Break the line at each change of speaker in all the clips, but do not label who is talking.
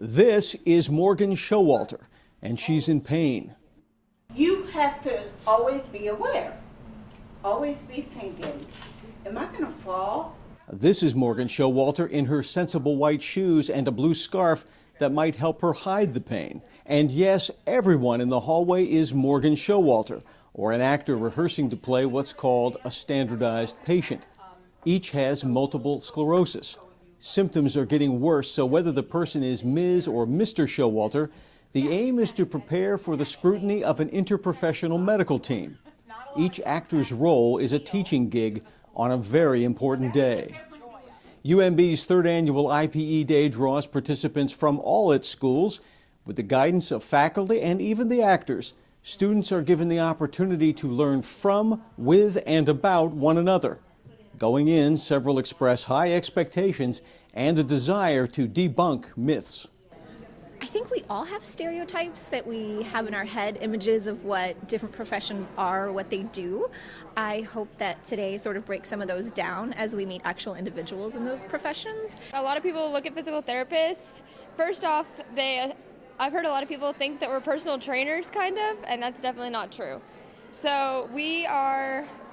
This is Morgan Showalter, and she's in pain.
You have to always be aware, always be thinking, am I going to fall?
This is Morgan Showalter in her sensible white shoes and a blue scarf that might help her hide the pain. And yes, everyone in the hallway is Morgan Showalter, or an actor rehearsing to play what's called a standardized patient. Each has multiple sclerosis. Symptoms are getting worse, so whether the person is Ms. or Mr. Showalter, the aim is to prepare for the scrutiny of an interprofessional medical team. Each actor's role is a teaching gig on a very important day. UMB's third annual IPE Day draws participants from all its schools. With the guidance of faculty and even the actors, students are given the opportunity to learn from, with, and about one another. Going in, several express high expectations and a desire to debunk myths.
I think we all have stereotypes that we have in our head, images of what different professions are, what they do. I hope that today sort of breaks some of those down as we meet actual individuals in those professions.
A lot of people look at physical therapists. First off, I've heard a lot of people think that we're personal trainers, kind of, and that's definitely not true. So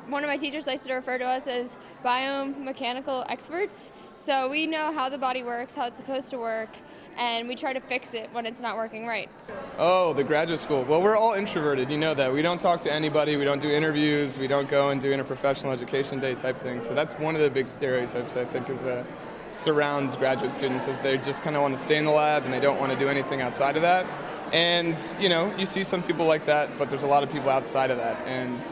one of my teachers likes to refer to us as biomechanical experts. So we know how the body works, how it's supposed to work, and we try to fix it when it's not working right.
Oh, the graduate school. Well, we're all introverted, you know that. We don't talk to anybody, we don't do interviews, we don't go and do Interprofessional Education Day type things. So that's one of the big stereotypes, I think, surrounds graduate students, is they just kind of want to stay in the lab and they don't want to do anything outside of that. And, you see some people like that, but there's a lot of people outside of that. And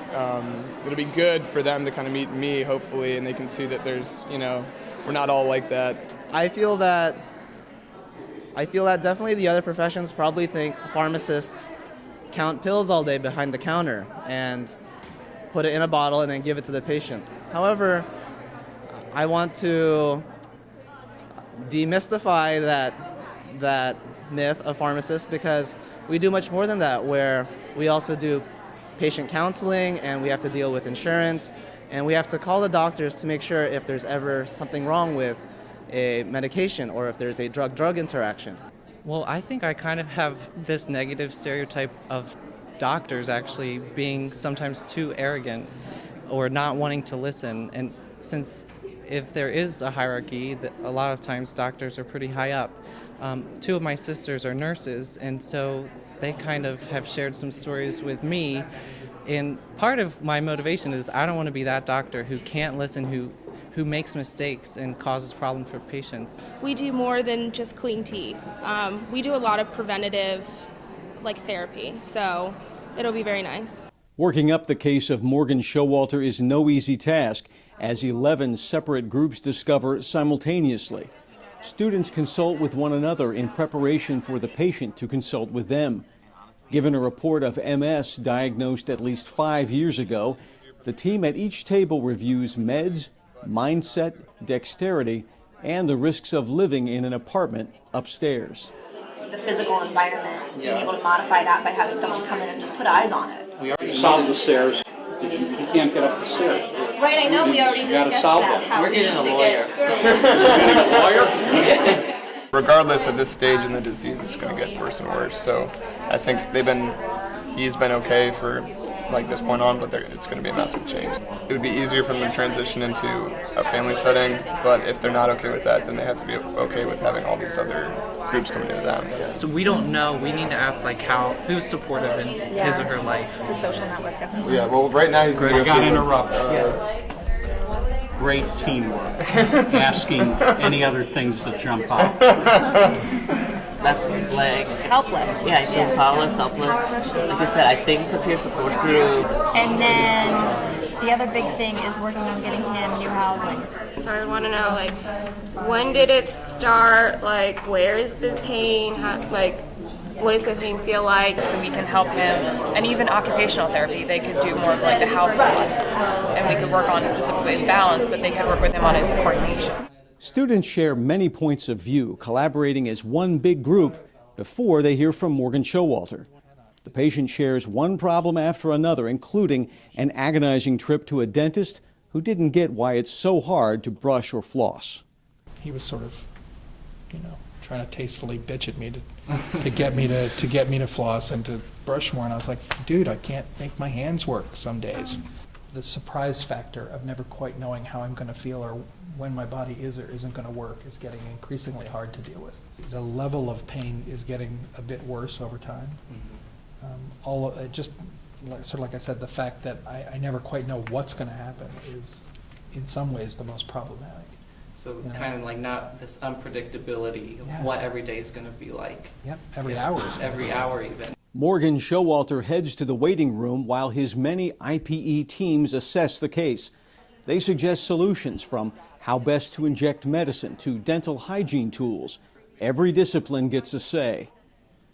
it'll be good for them to kind of meet me, hopefully, and they can see that there's, we're not all like that.
I feel that definitely the other professions probably think pharmacists count pills all day behind the counter and put it in a bottle and then give it to the patient. However, I want to demystify that myth of pharmacists, because we do much more than that, where we also do patient counseling and we have to deal with insurance and we have to call the doctors to make sure if there's ever something wrong with a medication or if there's a drug-drug interaction.
Well, I think I kind of have this negative stereotype of doctors actually being sometimes too arrogant or not wanting to listen. And since if there is a hierarchy, a lot of times doctors are pretty high up. Two of my sisters are nurses, and so they kind of have shared some stories with me. And part of my motivation is I don't want to be that doctor who can't listen, who makes mistakes and causes problems for patients.
We do more than just clean teeth. We do a lot of preventative therapy, so it'll be very nice.
Working up the case of Morgan Showalter is no easy task, as 11 separate groups discover simultaneously. Students consult with one another in preparation for the patient to consult with them. Given a report of MS diagnosed at least 5 years ago, the team at each table reviews meds, mindset, dexterity, and the risks of living in an apartment upstairs.
The physical environment, being able to modify that by having someone come in and just put eyes on it.
We already solved the stairs. You can't get up the stairs.
Right, I know, we already discussed that. How
We're getting a lawyer.
Regardless of this stage in the disease, it's going to get worse and worse. So I think he's been okay for this point on, but it's going to be a massive change. It would be easier for them to transition into a family setting, but if they're not okay with that, then they have to be okay with having all these other groups coming into them.
So we don't know. We need to ask who's supportive in his or her life.
The social network, definitely.
Yeah, well, right now he's going to
got interrupted. Great teamwork. Asking any other things that jump out.
That's helpless. Yeah, he feels powerless, helpless. Like I said, I think the peer support group.
And then the other big thing is working on getting him new housing.
So I want to know, when did it start? Where is the pain? What does the pain feel like?
So we can help him, and even occupational therapy, they could do more of the household items, and we could work on specifically his balance, but they could work with him on his coordination.
Students share many points of view, collaborating as one big group before they hear from Morgan Showalter. The patient shares one problem after another, including an agonizing trip to a dentist who didn't get why it's so hard to brush or floss.
He was sort of, trying to tastefully bitch at me to get me to floss and to brush more. And I was like, dude, I can't make my hands work some days. The surprise factor of never quite knowing how I'm going to feel or when my body is or isn't going to work is getting increasingly hard to deal with. The level of pain is getting a bit worse over time. All of it, just sort of like I said, the fact that I never quite know what's going to happen is in some ways the most problematic.
So kind of like not this unpredictability of what every day is going to be like.
Yep, every hour.
Every hour even.
Morgan Showalter heads to the waiting room while his many IPE teams assess the case. They suggest solutions from how best to inject medicine to dental hygiene tools. Every discipline gets a say.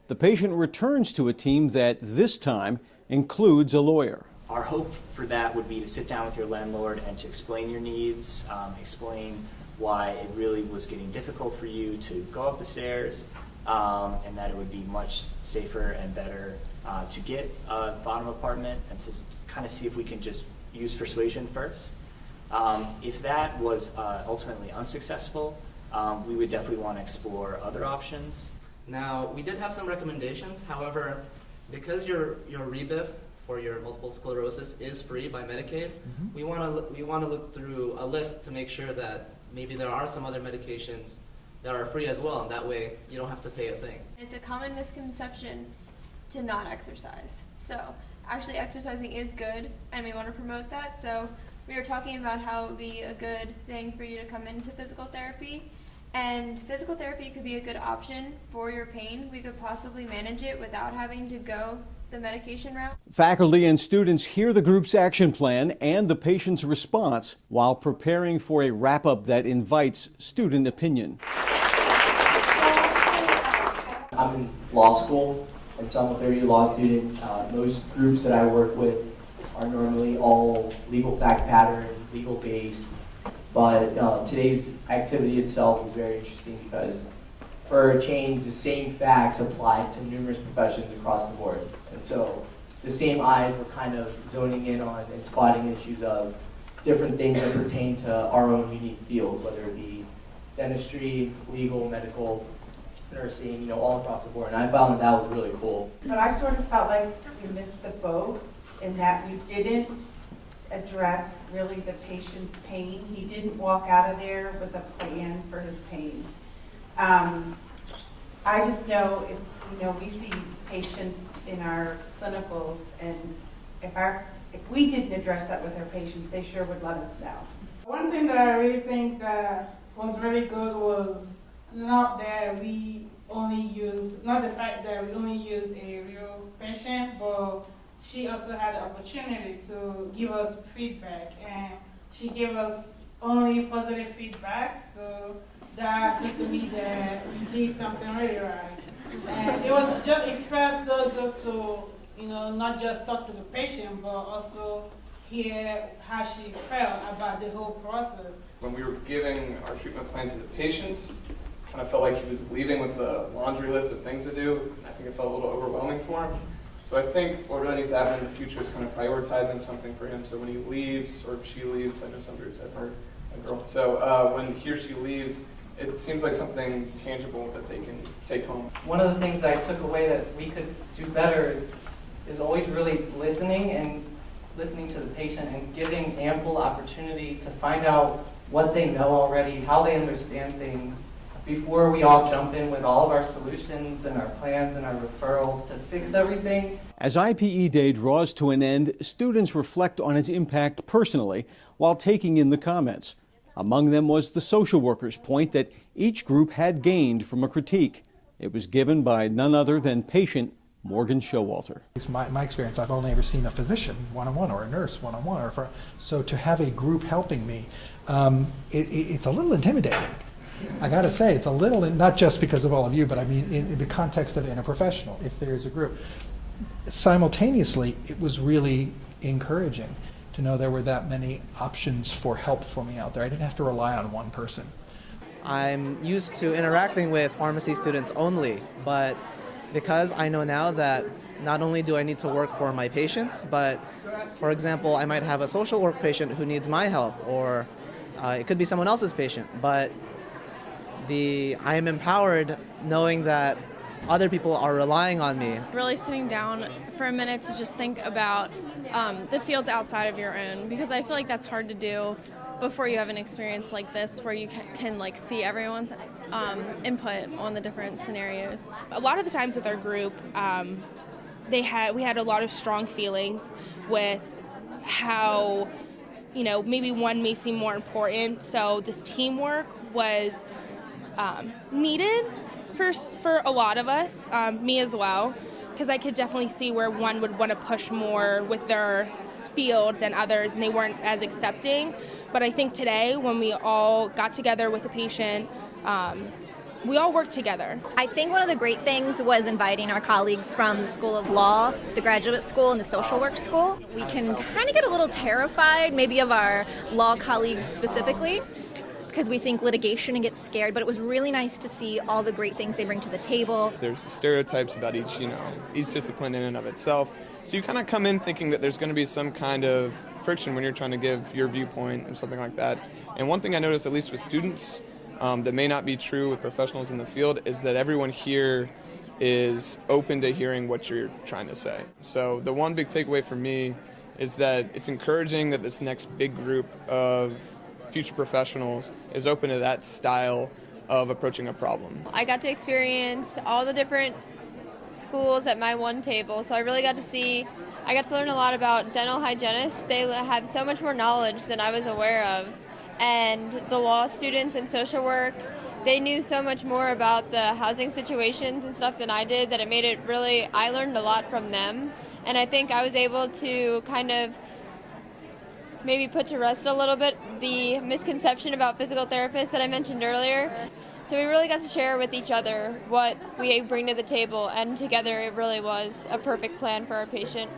The patient returns to a team that this time includes a lawyer.
Our hope for that would be to sit down with your landlord and to explain your needs, explain why it really was getting difficult for you to go up the stairs, and that it would be much safer and better to get a bottom apartment, and to kind of see if we can just use persuasion first. If that was ultimately unsuccessful, we would definitely want to explore other options.
Now, we did have some recommendations. However, because your rebif for your multiple sclerosis is free by Medicaid, we want to look through a list to make sure that maybe there are some other medications that are free as well, and that way you don't have to pay a thing.
It's a common misconception to not exercise. So actually exercising is good, and we want to promote that. So we were talking about how it would be a good thing for you to come into physical therapy. And physical therapy could be a good option for your pain. We could possibly manage it without having to go the medication route.
Faculty and students hear the group's action plan and the patient's response while preparing for a wrap-up that invites student opinion.
I'm in law school, and so I'm a third-year law student. Most groups that I work with are normally all legal fact pattern, legal-based, but today's activity itself is very interesting because for a change, the same facts apply to numerous professions across the board. And so the same eyes were kind of zoning in on and spotting issues of different things that pertain to our own unique fields, whether it be dentistry, legal, medical, nursing, all across the board. And I found that was really cool.
But I sort of felt like we missed the boat in that we didn't address really the patient's pain. He didn't walk out of there with a plan for his pain. I just know if we see patients in our clinicals, and if we didn't address that with our patients, they sure would let us know.
One thing that I really think that was really good was not the fact that we only used a real patient, but she also had the opportunity to give us feedback, and she gave us only positive feedback, so that proved to me that we did something really right. And it felt so good to, not just talk to the patient, but also hear how she felt about the whole process.
When we were giving our treatment plan to the patients, kind of felt like he was leaving with a laundry list of things to do. I think it felt a little overwhelming for him. So I think what really needs to happen in the future is kind of prioritizing something for him. So when he leaves, or she leaves, I know some groups have her, a girl. So when he or she leaves, it seems like something tangible that they can take home.
One of the things I took away that we could do better is always really listening to the patient and giving ample opportunity to find out what they know already, how they understand things, before we all jump in with all of our solutions and our plans and our referrals to fix everything.
As IPE Day draws to an end, students reflect on its impact personally while taking in the comments. Among them was the social worker's point that each group had gained from a critique. It was given by none other than patient Morgan Showalter.
It's my experience. I've only ever seen a physician one-on-one or a nurse one-on-one. So to have a group helping me, it's a little intimidating. I got to say, it's a little, not just because of all of you, but I mean in the context of interprofessional, if there's a group. Simultaneously, it was really encouraging to know there were that many options for help for me out there. I didn't have to rely on one person.
I'm used to interacting with pharmacy students only, but because I know now that not only do I need to work for my patients, but for example, I might have a social work patient who needs my help, or it could be someone else's patient, but I am empowered knowing that other people are relying on me.
Really sitting down for a minute to just think about the fields outside of your own, because I feel like that's hard to do before you have an experience like this where you can like see everyone's input on the different scenarios. A lot of the times with our group, we had a lot of strong feelings with how, maybe one may seem more important. So this teamwork was needed for a lot of us, me as well, because I could definitely see where one would want to push more with their field than others, and they weren't as accepting. But I think today, when we all got together with the patient, we all worked together.
I think one of the great things was inviting our colleagues from the School of Law, the Graduate School, and the Social Work School. We can kind of get a little terrified, maybe of our law colleagues specifically, because we think litigation and get scared, but it was really nice to see all the great things they bring to the table.
There's the stereotypes about each discipline in and of itself. So you kind of come in thinking that there's going to be some kind of friction when you're trying to give your viewpoint or something like that. And one thing I noticed, at least with students, that may not be true with professionals in the field, is that everyone here is open to hearing what you're trying to say. So the one big takeaway for me is that it's encouraging that this next big group of future professionals is open to that style of approaching a problem.
I got to experience all the different schools at my one table, so I really got to learn a lot about dental hygienists. They have so much more knowledge than I was aware of. And the law students and social work, they knew so much more about the housing situations and stuff than I did that it made it really, I learned a lot from them. And I think I was able to kind of maybe put to rest a little bit the misconception about physical therapists that I mentioned earlier. So we really got to share with each other what we bring to the table, and together it really was a perfect plan for our patient.